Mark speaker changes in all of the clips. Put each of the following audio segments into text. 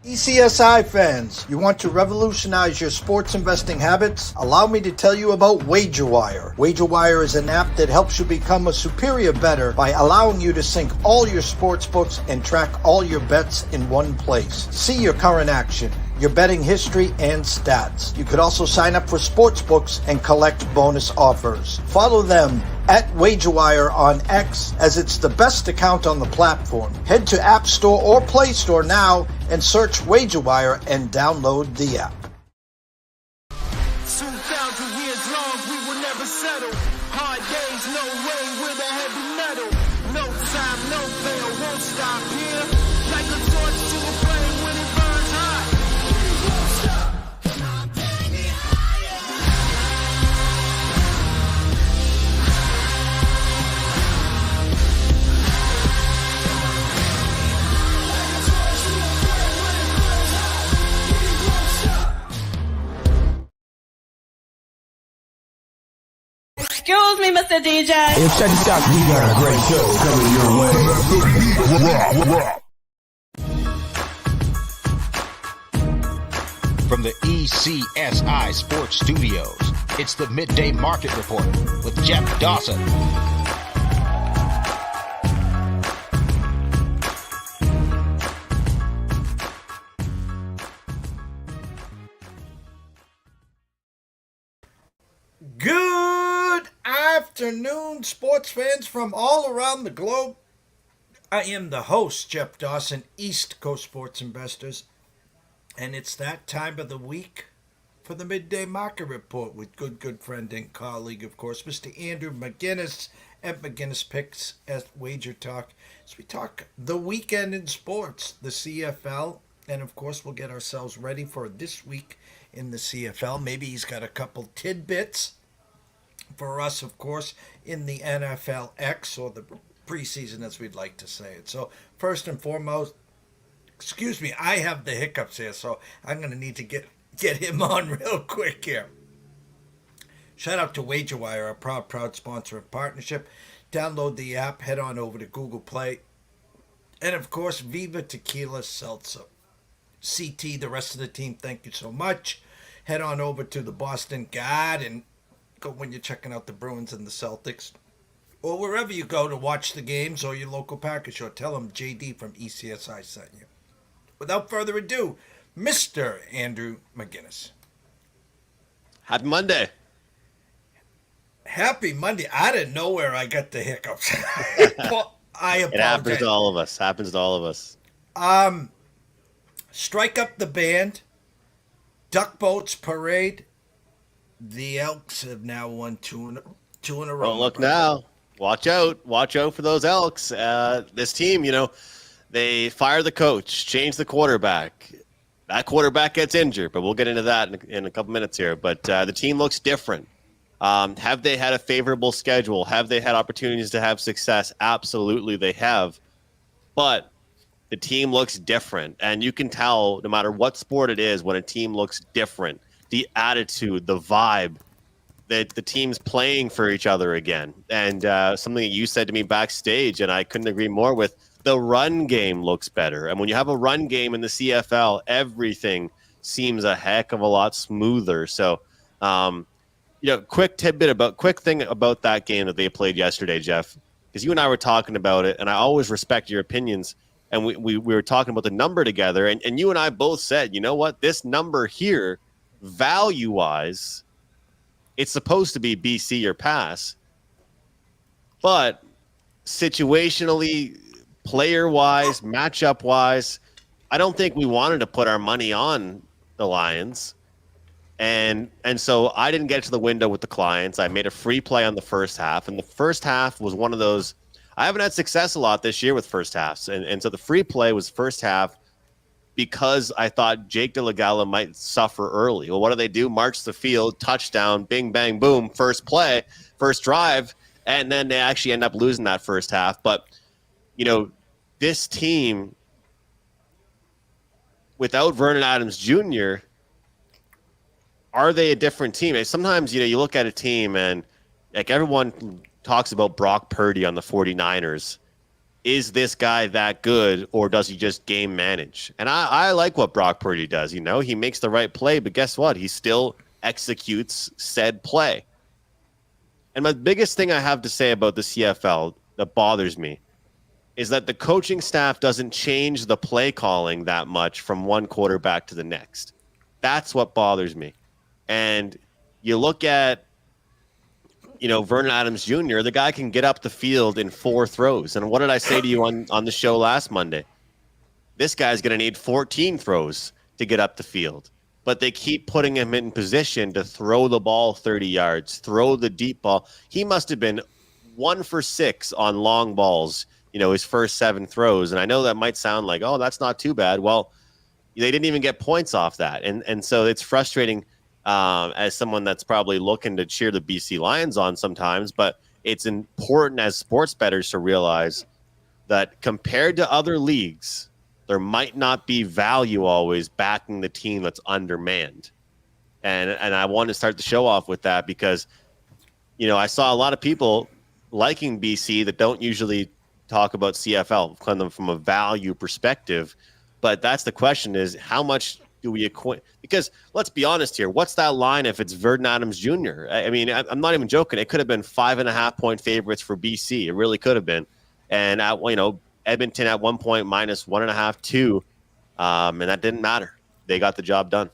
Speaker 1: TPCSI fans, you want to revolutionize your sports investing habits? Allow me to tell you about WagerWire. WagerWire is an app that helps you become a superior bettor by allowing you to sync all your sports books and track all your bets in one place. See your current action, your betting history, and stats. You could also sign up for sports books and collect bonus offers. Follow them at WagerWire on X, as it's the best account on the platform. Head to App Store or Play Store now and search WagerWire and download the app.
Speaker 2: 2,000 years long, we will never settle. Hard days, no way, with a heavy metal. No time, no fail, won't stop here. Like a torch to a flame when it burns hot. We won't stop, come on, take me higher. Like a torch to a flame when it burns hot. We won't stop.
Speaker 3: Excuse me, Mr. DJ.
Speaker 4: Hey, check this out. We got a great show coming your way.
Speaker 5: From the ECSI Sports Studios, it's the Midday Market Report with Jeff Dawson.
Speaker 1: Good afternoon, sports fans from all around the globe. I am the host, Jeff Dawson, East Coast Sports Investors, and it's that time of the week for the Midday Market Report with good friend and colleague, of course, Mr. Andrew McInnis at McInnis Picks at WagerTalk. As we talk the weekend in sports, the CFL, and of course we'll get ourselves ready for this week in the CFL. Maybe he's got a couple tidbits for us, of course, in the NFLX, or the preseason as we'd like to say it. So first and foremost, excuse me, I have the hiccups here, so I'm going to need to get him on real quick here. Shout out to WagerWire, our proud sponsor and partnership. Download the app, head on over to Google Play, and of course, Viva Tequila Seltzer. CT, the rest of the team, thank you so much. Head on over to the Boston Garden when you're checking out the Bruins and the Celtics, or wherever you go to watch the games, or your local package show. Tell them JD from ECSI sent you. Without further ado, Mr. Andrew McInnis.
Speaker 6: Happy Monday.
Speaker 1: Happy Monday. Out of nowhere, I got the hiccups. Well, I apologize.
Speaker 6: It happens to all of us.
Speaker 1: Strike Up the Band, Duck Boats Parade. The Elks have now won two in a row.
Speaker 6: Oh, look now. Watch out for those Elks. This team, they fire the coach, change the quarterback. That quarterback gets injured, but we'll get into that in a couple minutes here. But the team looks different. Have they had a favorable schedule? Have they had opportunities to have success? Absolutely, they have. But the team looks different, and you can tell no matter what sport it is when a team looks different. The attitude, the vibe, that the team's playing for each other again. And something that you said to me backstage, and I couldn't agree more with, the run game looks better. And when you have a run game in the CFL, everything seems a heck of a lot smoother. So, quick thing about that game that they played yesterday, Jeff, because you and I were talking about it, and I always respect your opinions. And we were talking about the number together, and you and I both said, you know what, this number here, value-wise, it's supposed to be BC or pass. But situationally, player-wise, matchup-wise, I don't think we wanted to put our money on the Lions. And so I didn't get to the window with the clients. I made a free play on the first half, and the first half was one of those. I haven't had success a lot this year with first halves. And so the free play was first half because I thought Jake DeLagala might suffer early. Well, what do? March the field, touchdown, bing, bang, boom, first play, first drive, and then they actually end up losing that first half. But, this team, without Vernon Adams Jr., are they a different team? Sometimes, you look at a team and, like, everyone talks about Brock Purdy on the 49ers. is this guy that good, or does he just game manage? And I like what Brock Purdy does. You know, he makes the right play, but guess what? He still executes said play. And my biggest thing I have to say about the CFL that bothers me is that the coaching staff doesn't change the play calling that much from one quarterback to the next. That's what bothers me. And you look at, Vernon Adams Jr., the guy can get up the field in 4 throws. And what did I say to you on the show last Monday? This guy's going to need 14 throws to get up the field. But they keep putting him in position to throw the ball 30 yards, throw the deep ball. He must have been 1 for 6 on long balls, his first 7 throws. And I know that might sound like, oh, that's not too bad. Well, they didn't even get points off that. And so it's frustrating as someone that's probably looking to cheer the BC Lions on sometimes. But it's important as sports bettors to realize that compared to other leagues, there might not be value always backing the team that's undermanned. And I want to start the show off with that because, I saw a lot of people liking BC that don't usually talk about CFL from a value perspective. But that's the question is how much do we equate? Because let's be honest here. What's that line if it's Vernon Adams Jr.? I mean, I'm not even joking. It could have been 5.5 point favorites for BC. It really could have been. And, Edmonton at one point minus 1.5, 2. And that didn't matter. They got the job done.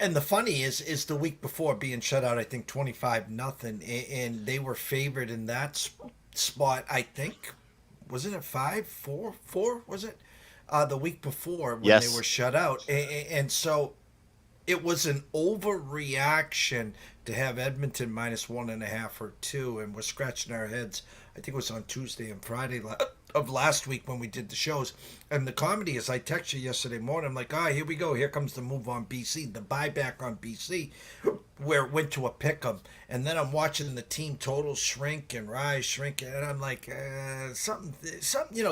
Speaker 1: And the funny is the week before being shut out, I think 25-0, and they were favored in that spot. I think was it a 5-4 was it the week before when
Speaker 6: yes.
Speaker 1: they were shut out, and so it was an overreaction to have Edmonton minus 1.5 or 2, and we're scratching our heads. I think it was on Tuesday and Friday of last week when we did the shows. And the comedy is I texted you yesterday morning. I'm like, here we go. Here comes the move on BC, the buyback on BC, where it went to a pick 'em. And then I'm watching the team totals shrink and rise, shrink. And I'm like, something,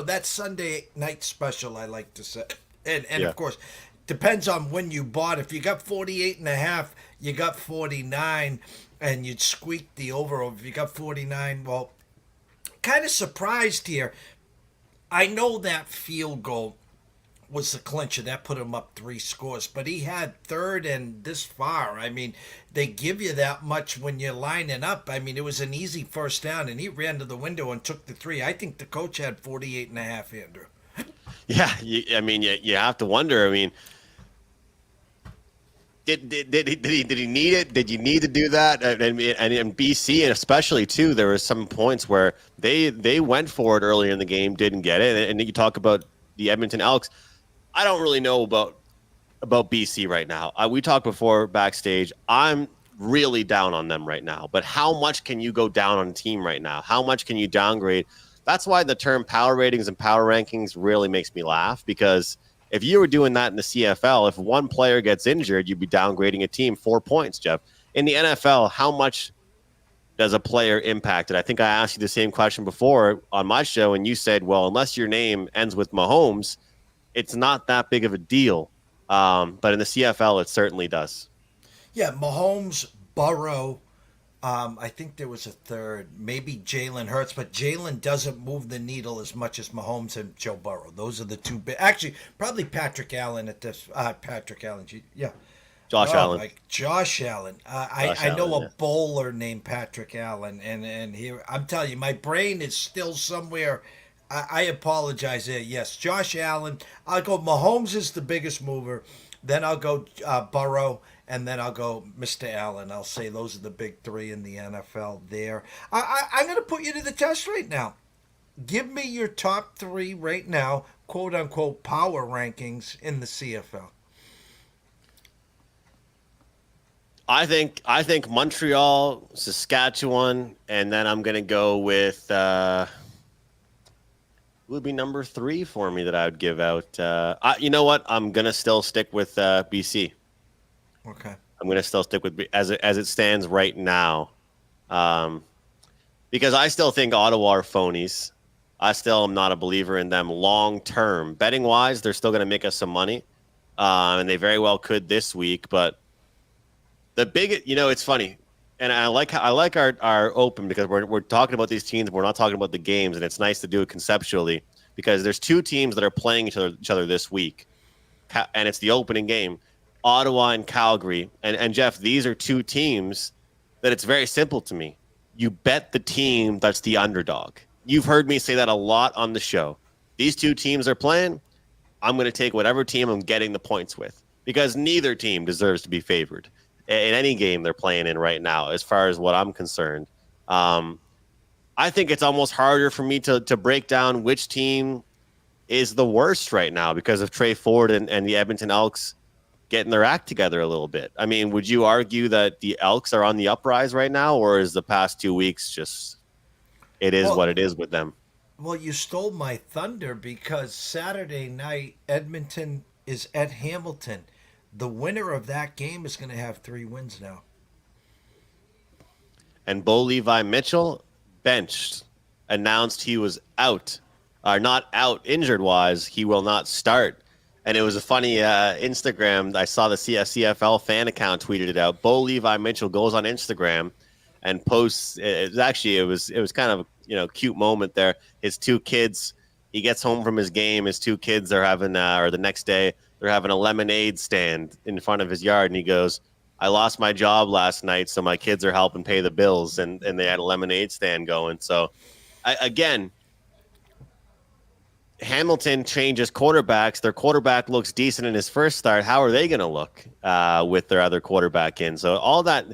Speaker 1: that Sunday night special, I like to say. And
Speaker 6: yeah.
Speaker 1: Of course, depends on when you bought. If you got 48.5, you got 49, and you'd squeak the over. If you got 49, well, kind of surprised here. I know that field goal was the clincher. That put him up 3 scores. But he had third and this far. I mean, they give you that much when you're lining up. I mean, it was an easy first down, and he ran to the window and took the 3. I think the coach had 48.5, Andrew.
Speaker 6: Yeah, you have to wonder. I mean, did he need it? Did you need to do that? And in BC, and especially too, there were some points where they went for it earlier in the game, didn't get it. And you talk about the Edmonton ELKS. I don't really know about BC right now. We talked before backstage. I'm really down on them right now. But how much can you go down on a team right now? How much can you downgrade? That's why the term power ratings and power rankings really makes me laugh, because if you were doing that in the CFL, if one player gets injured, you'd be downgrading a team 4 points, Jeff. In the NFL, how much does a player impact it? I think I asked you the same question before on my show, and you said, well, unless your name ends with Mahomes, it's not that big of a deal. But in the CFL, it certainly does.
Speaker 1: Yeah, Mahomes, Burrow, I think there was a third, maybe Jalen Hurts, but Jalen doesn't move the needle as much as Mahomes and Joe Burrow. Those are the two big. Actually, probably Patrick Allen at this.
Speaker 6: Josh Allen.
Speaker 1: Josh Allen. I know a bowler named Patrick Allen, and here I'm telling you, my brain is still somewhere. I apologize there. Yes, Josh Allen. I'll go. Mahomes is the biggest mover. Then I'll go Burrow. And then I'll go Mr. Allen. I'll say those are the big 3 in the NFL there. I'm going to put you to the test right now. Give me your top 3 right now, quote-unquote, power rankings in the CFL.
Speaker 6: I think Montreal, Saskatchewan, and then I'm going to go with who would be number 3 for me that I would give out. You know what? I'm going to still stick with BC.
Speaker 1: Okay.
Speaker 6: I'm going to still stick with as it stands right now, because I still think Ottawa are phonies. I still am not a believer in them long term. Betting wise, they're still going to make us some money, and they very well could this week. But the big, it's funny. And I like our open because we're talking about these teams, we're not talking about the games, and it's nice to do it conceptually because there's two teams that are playing each other this week, and it's the opening game, Ottawa and Calgary. And Jeff, these are two teams that it's very simple to me. You bet the team that's the underdog. You've heard me say that a lot on the show. These two teams are playing. I'm going to take whatever team I'm getting the points with because neither team deserves to be favored in any game they're playing in right now, as far as what I'm concerned. I think it's almost harder for me to break down which team is the worst right now because of Trey Ford and the Edmonton ELKS getting their act together a little bit. I mean, would you argue that the ELKS are on the uprise right now, or is the past 2 weeks just it is what it is with them?
Speaker 1: Well, you stole my thunder because Saturday night, Edmonton is at Hamilton. The winner of that game is going to have 3 wins now.
Speaker 6: And Bo Levi Mitchell benched, announced he was out, or not out injured-wise. He will not start. And it was a funny Instagram. I saw the CFL fan account tweeted it out. Bo Levi Mitchell goes on Instagram and posts. It was kind of cute moment there. His 2 kids. He gets home from his game. His 2 kids are having, or the next day, they're having a lemonade stand in front of his yard, and he goes, "I lost my job last night, so my kids are helping pay the bills," and they had a lemonade stand going. So, again. Hamilton changes quarterbacks. Their quarterback looks decent in his first start. How are they going to look with their other quarterback in? So all that,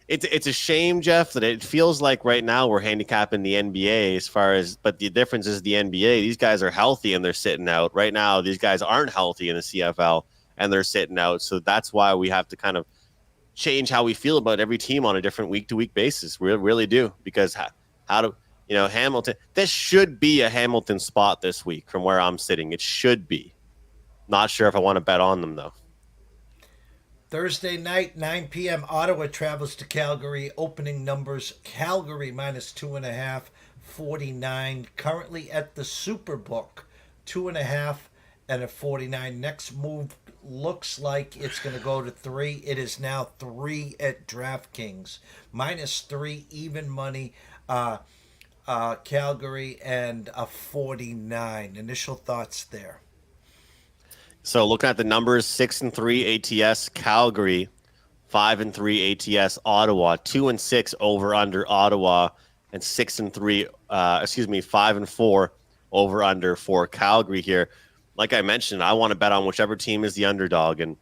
Speaker 6: it's a shame, Jeff, that it feels like right now we're handicapping the NBA as far as, but the difference is the NBA. These guys are healthy and they're sitting out. Right now, these guys aren't healthy in the CFL and they're sitting out. So that's why we have to kind of change how we feel about every team on a different week-to-week basis. We really do, because how do Hamilton, this should be a Hamilton spot this week from where I'm sitting. It should be. Not sure if I want to bet on them, though.
Speaker 1: Thursday night, 9 p.m., Ottawa travels to Calgary. Opening numbers, Calgary minus 2.5, 49. Currently at the Superbook, 2.5 and a 49. Next move looks like it's going to go to 3. It is now 3 at DraftKings. Minus 3, even money. Calgary and a 49. Initial thoughts there.
Speaker 6: So looking at the numbers, 6-3 ATS Calgary, 5-3 ATS Ottawa, 2-6 over under Ottawa, and 5-4 over under for Calgary here. Like I mentioned, I want to bet on whichever team is the underdog. And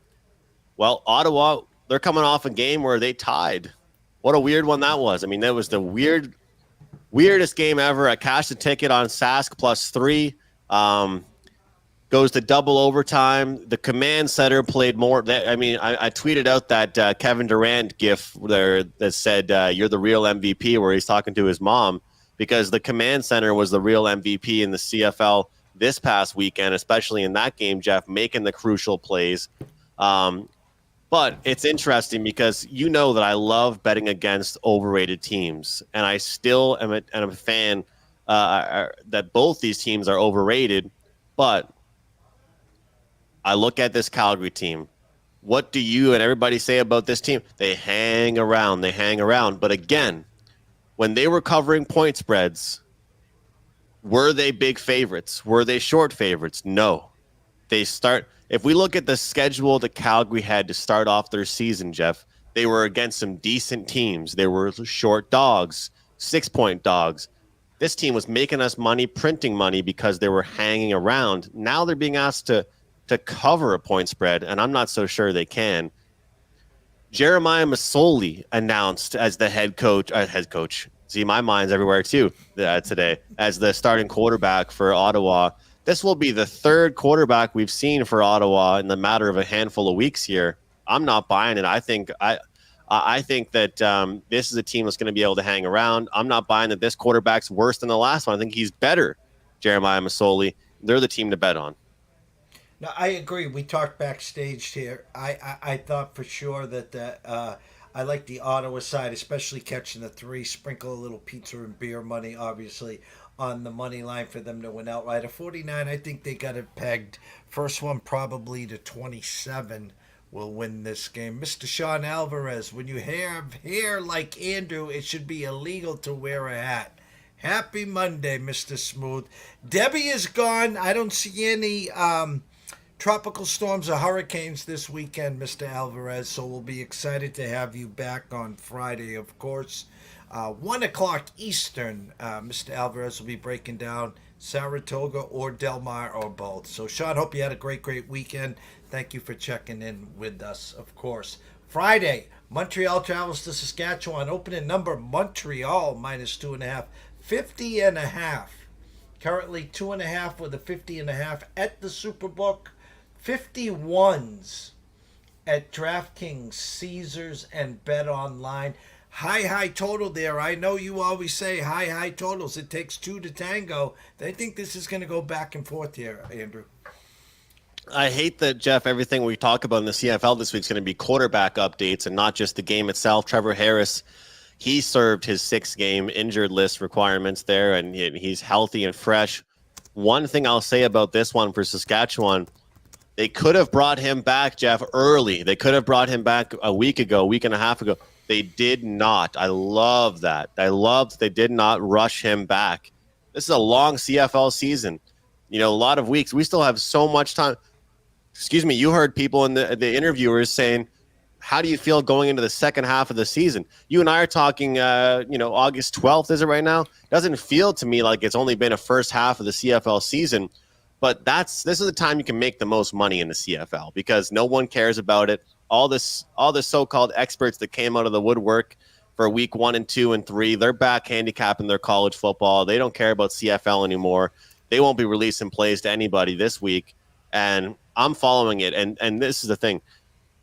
Speaker 6: well, Ottawa, they're coming off a game where they tied. What a weird one that was. I mean, that was the weirdest game ever. I cashed a ticket on Sask +3. Goes to double overtime. The command center played more. I tweeted out that Kevin Durant gif there that said, "You're the real MVP," where he's talking to his mom, because the command center was the real MVP in the CFL this past weekend, especially in that game, Jeff, making the crucial plays. But it's interesting because you know that I love betting against overrated teams, and I still am a fan that both these teams are overrated. But I look at this Calgary team. What do you and everybody say about this team? They hang around. But again, when they were covering point spreads, were they big favorites? Were they short favorites? No. If we look at the schedule that Calgary had to start off their season, Jeff, they were against some decent teams. They were short dogs, 6-point dogs. This team was making us money, printing money, because they were hanging around. Now they're being asked to cover a point spread, and I'm not so sure they can. Jeremiah Masoli announced as the head coach. See, my mind's everywhere too today, as the starting quarterback for Ottawa. This will be the 3rd quarterback we've seen for Ottawa in the matter of a handful of weeks here. I'm not buying it. I think that this is a team that's going to be able to hang around. I'm not buying that this quarterback's worse than the last one. I think he's better, Jeremiah Masoli. They're the team to bet on.
Speaker 1: No, I agree. We talked backstage here. I thought for sure that I like the Ottawa side, especially catching the 3. Sprinkle a little pizza and beer money, obviously, on the money line for them to win outright. A 49, I think they got it pegged. First one probably to 27 will win this game. Mr. Sean Alvarez, when you have hair like Andrew, it should be illegal to wear a hat. Happy Monday, Mr. Smooth. Debbie is gone. I don't see any tropical storms or hurricanes this weekend, Mr. Alvarez, so we'll be excited to have you back on Friday, of course. 1 o'clock Eastern, Mr. Alvarez will be breaking down Saratoga or Del Mar or both. So, Sean, hope you had a great weekend. Thank you for checking in with us, of course. Friday, Montreal travels to Saskatchewan. Opening number, Montreal, -2.5. 50.5. Currently 2.5 with a 50.5 at the Superbook. 51s at DraftKings, Caesars, and Bet Online. High total there. I know you always say high totals. It takes two to tango. They think this is going to go back and forth here, Andrew.
Speaker 6: I hate that, Jeff, everything we talk about in the CFL this week is going to be quarterback updates and not just the game itself. Trevor Harris, he served his 6-game injured list requirements there, and he's healthy and fresh. One thing I'll say about this one for Saskatchewan, they could have brought him back, Jeff, early. They could have brought him back a week and a half ago. They did not. I love that. I loved they did not rush him back. This is a long CFL season. A lot of weeks. We still have so much time. Excuse me, you heard people in the interviewers saying, how do you feel going into the second half of the season? You and I are talking, August 12th, is it right now? Doesn't feel to me like it's only been a first half of the CFL season. But this is the time you can make the most money in the CFL because no one cares about it. All the so-called experts that came out of the woodwork for week 1 and 2 and 3, they're back handicapping their college football. They don't care about CFL anymore. They won't be releasing plays to anybody this week. And I'm following it. And this is the thing.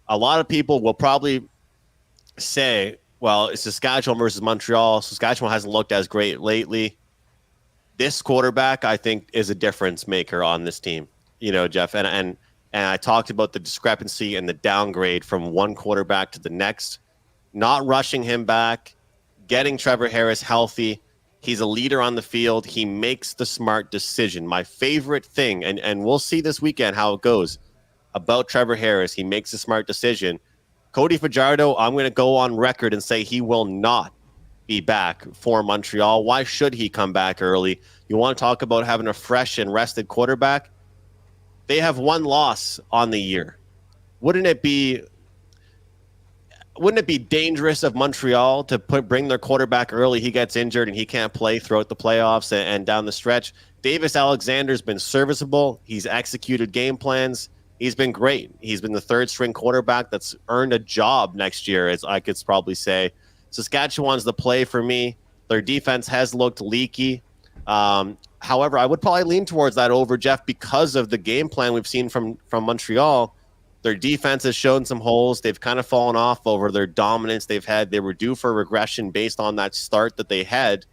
Speaker 6: A lot of people will probably say, well, it's Saskatchewan versus Montreal. Saskatchewan hasn't looked as great lately. This quarterback, I think, is a difference maker on this team, Jeff. And I talked about the discrepancy and the downgrade from one quarterback to the next, not rushing him back, getting Trevor Harris healthy. He's a leader on the field. He makes the smart decision. My favorite thing, and we'll see this weekend how it goes, about Trevor Harris, he makes a smart decision. Cody Fajardo, I'm going to go on record and say he will not be back for Montreal. Why should he come back early? You want to talk about having a fresh and rested quarterback? They have one loss on the year. Wouldn't it be dangerous of Montreal to bring their quarterback early? He gets injured and he can't play throughout the playoffs and down the stretch. Davis Alexander's been serviceable. He's executed game plans. He's been great. He's been the third-string quarterback that's earned a job next year, as I could probably say. Saskatchewan's the play for me. Their defense has looked leaky. However, I would probably lean towards that over, Jeff, because of the game plan we've seen from Montreal. Their defense has shown some holes. They've kind of fallen off over their dominance they've had. They were due for regression based on that start that they had.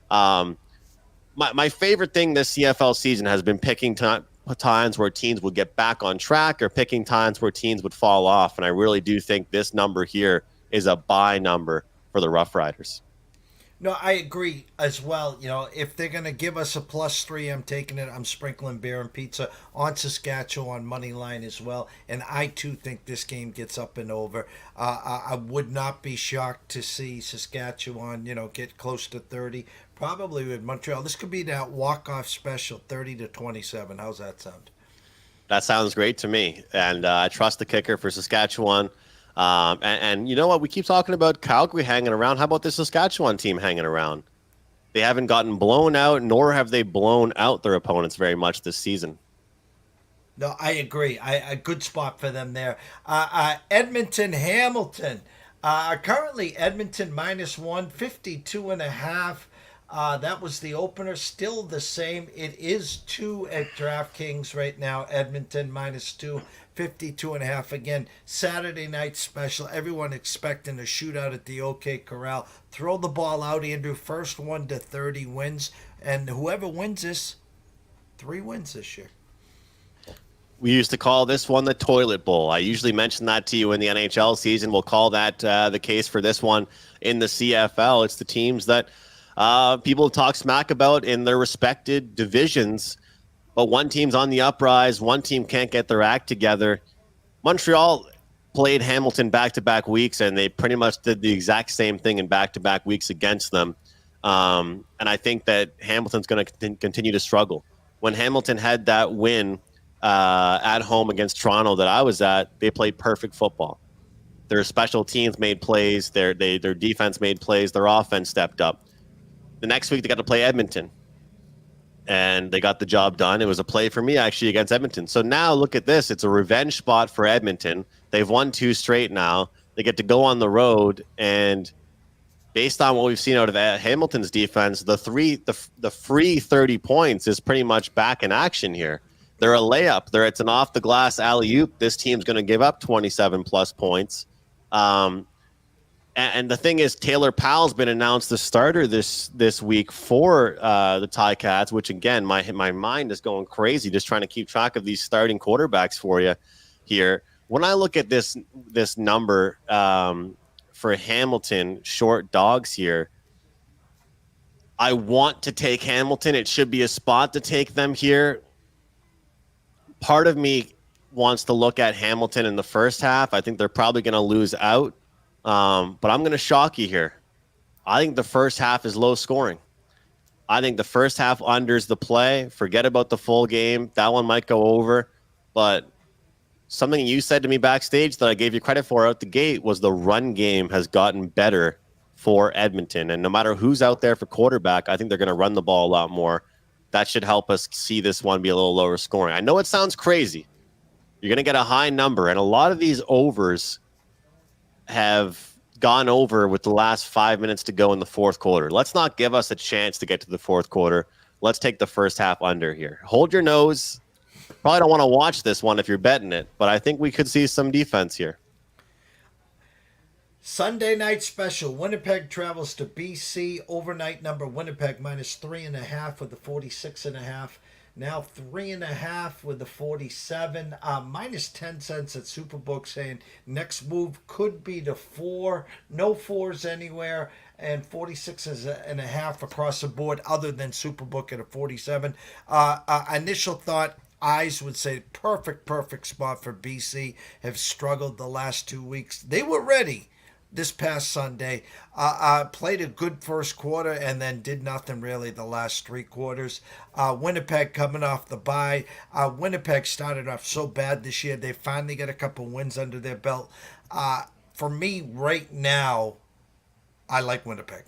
Speaker 6: My favorite thing this CFL season has been picking times where teams would get back on track or picking times where teams would fall off. And I really do think this number here is a buy number for the Rough Riders.
Speaker 1: No, I agree as well. If they're going to give us a +3, I'm taking it. I'm sprinkling beer and pizza on Saskatchewan money line as well. And I, too, think this game gets up and over. I would not be shocked to see Saskatchewan, get close to 30. Probably with Montreal. This could be that walk-off special, 30-27. How's that sound?
Speaker 6: That sounds great to me. And I trust the kicker for Saskatchewan. And you know what? We keep talking about Calgary hanging around. How about the Saskatchewan team hanging around? They haven't gotten blown out, nor have they blown out their opponents very much this season.
Speaker 1: No, I agree. A good spot for them there. Edmonton, Hamilton. Currently, Edmonton -1, 52.5. That was the opener. Still the same. It is 2 at DraftKings right now. Edmonton -2. 52.5 again. Saturday night special. Everyone expecting a shootout at the OK Corral. Throw the ball out, Andrew. First 1 to 30 wins. And whoever wins this, 3 wins this year.
Speaker 6: We used to call this one the Toilet Bowl. I usually mention that to you in the NHL season. We'll call that the case for this one in the CFL. It's the teams that people talk smack about in their respected divisions. But one team's on the uprise. One team can't get their act together. Montreal played Hamilton back-to-back weeks, and they pretty much did the exact same thing in back-to-back weeks against them. And I think that Hamilton's going to continue to struggle. When Hamilton had that win at home against Toronto that I was at, they played perfect football. Their special teams made plays. Their defense made plays. Their offense stepped up. The next week, they got to play Edmonton, and they got the job done. It was a play for me, actually, against Edmonton. So now look at this. It's a revenge spot for Edmonton. They've won 2 straight now. They get to go on the road, and based on what we've seen out of Hamilton's defense, the free 30 points is pretty much back in action here. They're a layup. It's an off-the-glass alley-oop. This team's going to give up 27-plus points. And the thing is, Taylor Powell's been announced the starter this week for the Ticats, which, again, my mind is going crazy just trying to keep track of these starting quarterbacks for you here. When I look at this number for Hamilton, short dogs here, I want to take Hamilton. It should be a spot to take them here. Part of me wants to look at Hamilton in the first half. I think they're probably going to lose out. But I'm going to shock you here. I think the first half is low scoring. I think the first half unders the play. Forget about the full game. That one might go over. But something you said to me backstage that I gave you credit for out the gate was the run game has gotten better for Edmonton. And no matter who's out there for quarterback, I think they're going to run the ball a lot more. That should help us see this one be a little lower scoring. I know it sounds crazy. You're going to get a high number. And a lot of these overs have gone over with the last 5 minutes to go in the fourth quarter. Let's not give us a chance to get to the fourth quarter. Let's take the first half under here. Hold your nose. Probably don't want to watch this one if you're betting it, but I think we could see some defense here.
Speaker 1: Sunday night special. Winnipeg travels to BC. Overnight number Winnipeg -3.5 with the 46.5. Now 3.5 with the 47. -10 at Superbook, saying next move could be to 4. No 4s anywhere. And 46.5 across the board other than Superbook at a 47. Initial thought, eyes would say perfect spot for BC. Have struggled the last 2 weeks. They were ready this past Sunday. Played a good first quarter and then did nothing really the last 3 quarters. Winnipeg coming off the bye. Winnipeg started off so bad this year. They finally got a couple wins under their belt. For me right now, I like Winnipeg.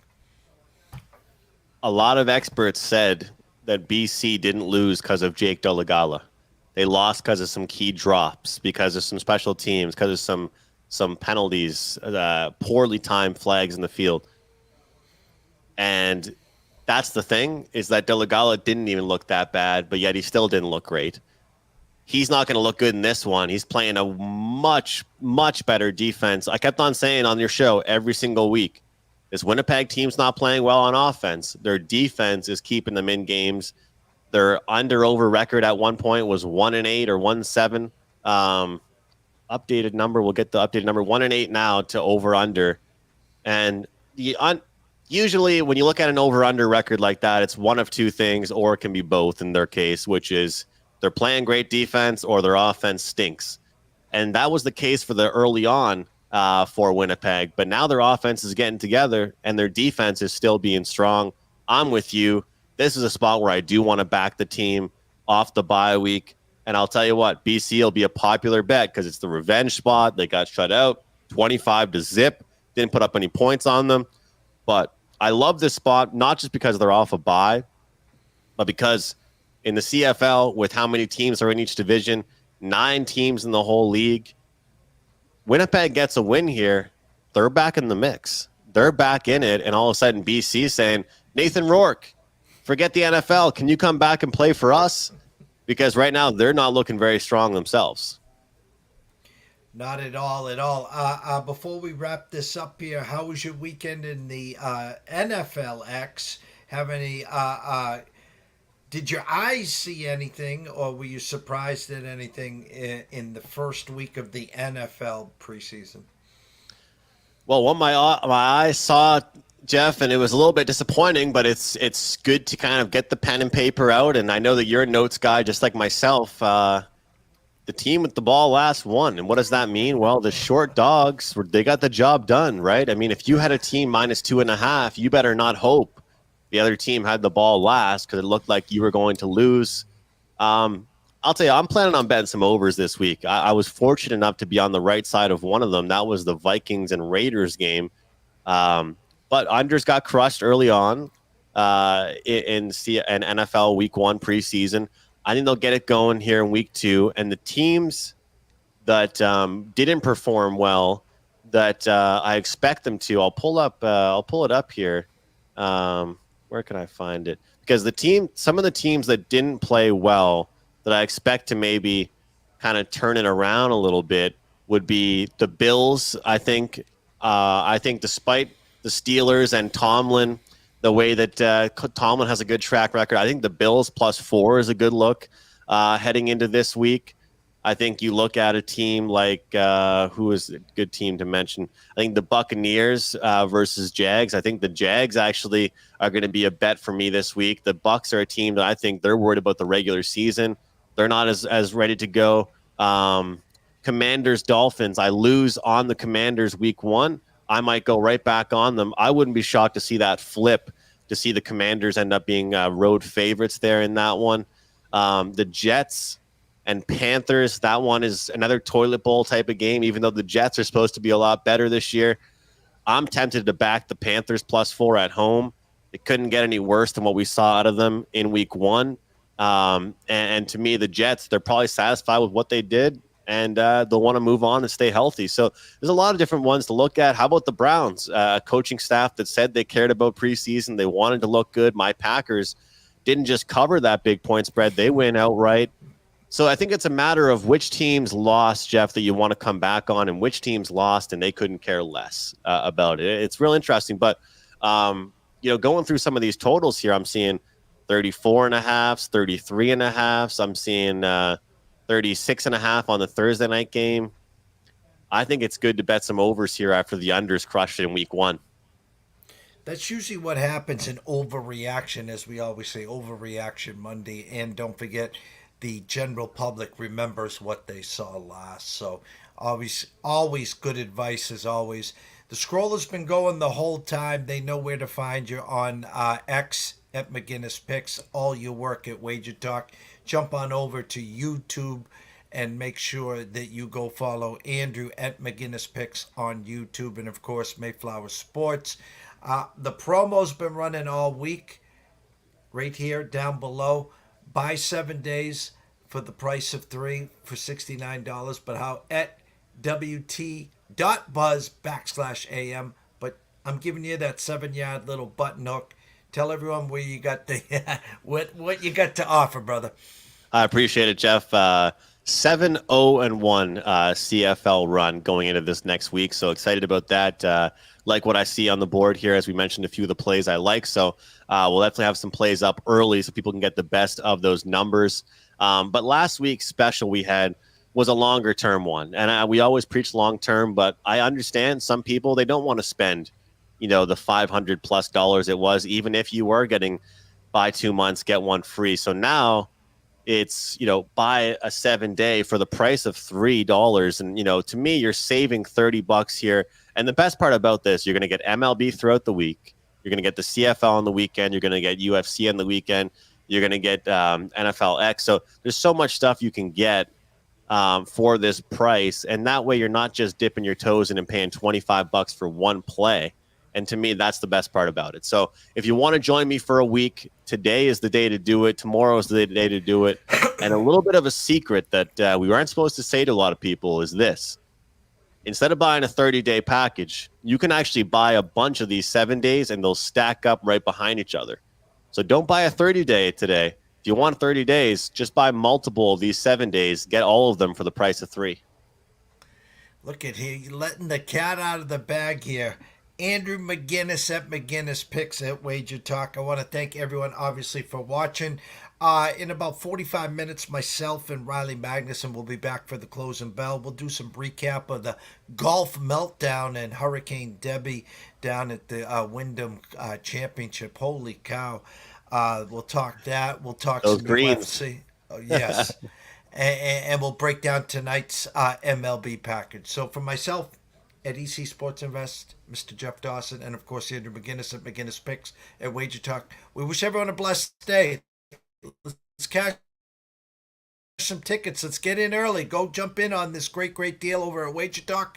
Speaker 6: A lot of experts said that BC didn't lose because of Jake Dolegala. They lost because of some key drops, because of some special teams, because of some penalties, poorly timed flags in the field. And that's the thing, is that Dolegala didn't even look that bad, but yet he still didn't look great. He's not going to look good in this one. He's playing a much, much better defense. I kept on saying on your show every single week, this Winnipeg team's not playing well on offense. Their defense is keeping them in games. Their under-over record at one point was 1-8 or 1-7. Updated number, we'll get the updated number, 1-8 now to over-under. And usually when you look at an over-under record like that, it's one of two things, or it can be both in their case, which is they're playing great defense or their offense stinks. And that was the case for the early on for Winnipeg. But now their offense is getting together and their defense is still being strong. I'm with you. This is a spot where I do want to back the team off the bye week. And I'll tell you what, BC will be a popular bet because it's the revenge spot. They got shut out 25-0. Didn't put up any points on them. But I love this spot, not just because they're off a bye, but because in the CFL, with how many teams are in each division, 9 teams in the whole league, Winnipeg gets a win here. They're back in the mix. They're back in it. And all of a sudden, BC is saying, Nathan Rourke, forget the NFL. Can you come back and play for us? Because right now, they're not looking very strong themselves.
Speaker 1: Not at all. Before we wrap this up here, how was your weekend in the NFLX? Have any? Did your eyes see anything, or were you surprised at anything in the first week of the NFL preseason?
Speaker 6: Well, what my eyes saw, Jeff, and it was a little bit disappointing, but it's good to kind of get the pen and paper out. And I know that you're a notes guy, just like myself. the team with the ball last won. And what does that mean? Well, the short dogs, they got the job done, right? I mean, if you had a team minus 2.5, you better not hope the other team had the ball last because it looked like you were going to lose. I'll tell you, I'm planning on betting some overs this week. I was fortunate enough to be on the right side of one of them. That was the Vikings and Raiders game. But unders got crushed early on in NFL Week 1 preseason. I think they'll get it going here in Week 2. And the teams that didn't perform well, that I expect them to, I'll pull it up here. Where can I find it? Because some of the teams that didn't play well, that I expect to maybe kind of turn it around a little bit, would be the Bills. I think despite the Steelers and Tomlin, the way that Tomlin has a good track record, I think the Bills +4 is a good look heading into this week. I think you look at a team like who is a good team to mention. I think the Buccaneers versus Jags. I think the Jags actually are going to be a bet for me this week. The Bucs are a team that I think they're worried about the regular season. They're not as ready to go. Commanders, Dolphins. I lose on the Commanders Week 1. I might go right back on them. I wouldn't be shocked to see that flip, to see the Commanders end up being road favorites there in that one. The Jets and Panthers, that one is another toilet bowl type of game, even though the Jets are supposed to be a lot better this year. I'm tempted to back the Panthers +4 at home. It couldn't get any worse than what we saw out of them in Week 1. And to me, the Jets, they're probably satisfied with what they did, and they'll want to move on and stay healthy. So there's a lot of different ones to look at. How about the Browns? A coaching staff that said they cared about preseason. They wanted to look good. My Packers didn't just cover that big point spread. They win outright. So I think it's a matter of which teams lost, Jeff, that you want to come back on, and which teams lost and they couldn't care less about it. It's real interesting. But, going through some of these totals here, I'm seeing 34.5s, 33.5s. I'm seeing 36.5 on the Thursday night game. I think it's good to bet some overs here after the unders crushed it in Week 1.
Speaker 1: That's usually what happens in overreaction, as we always say, overreaction Monday. And don't forget, the general public remembers what they saw last. So always good advice as always. The scroll has been going the whole time. They know where to find you on X at McInnis Picks. All your work at WagerTalk. Jump on over to YouTube and make sure that you go follow Andrew at McInnis Picks on YouTube, and of course Mayflower Sports. The promo's been running all week right here down below. Buy 7 days for the price of 3 for $69. But how at WT.buzz/AM. But I'm giving you that 7-yard little button hook. Tell everyone where you got the what you got to offer, brother.
Speaker 6: I appreciate it, Jeff. 7-0-1 CFL run going into this next week. So excited about that. Like what I see on the board here, as we mentioned, a few of the plays I like. So we'll definitely have some plays up early so people can get the best of those numbers. But last week's special we had was a longer term one. And we always preach long term, but I understand some people, they don't want to spend, the $500+ it was, even if you were getting buy 2 months, get one free. So now it's, buy a 7-day for the price of $3. And, to me, you're saving $30 here. And the best part about this, you're going to get MLB throughout the week. You're going to get the CFL on the weekend. You're going to get UFC on the weekend. You're going to get NFLX. So there's so much stuff you can get for this price. And that way you're not just dipping your toes in and paying $25 for one play. And to me, that's the best part about it. So if you want to join me for a week, today is the day to do it. Tomorrow is the day to do it. And a little bit of a secret that we aren't supposed to say to a lot of people is this. Instead of buying a 30-day package, you can actually buy a bunch of these 7 days, and they'll stack up right behind each other. So don't buy a 30-day today. If you want 30 days, just buy multiple of these 7 days. Get all of them for the price of 3.
Speaker 1: Look at here. You're letting the cat out of the bag here. Andrew McInnis at McInnis Picks at WagerTalk. I want to thank everyone, obviously, for watching. In about 45 minutes, myself and Riley Magnuson will be back for the closing bell. We'll do some recap of the golf meltdown and Hurricane Debbie down at the Wyndham Championship. Holy cow. We'll talk that. We'll talk
Speaker 6: those
Speaker 1: some
Speaker 6: greens.
Speaker 1: UFC. Oh, yes. and we'll break down tonight's MLB package. So for myself at EC Sports Invest, Mr. Jeff Dawson, and of course Andrew McInnis at McInnis Picks at WagerTalk, we wish everyone a blessed day. Let's cash some tickets. Let's get in early. Go jump in on this great deal over at WagerTalk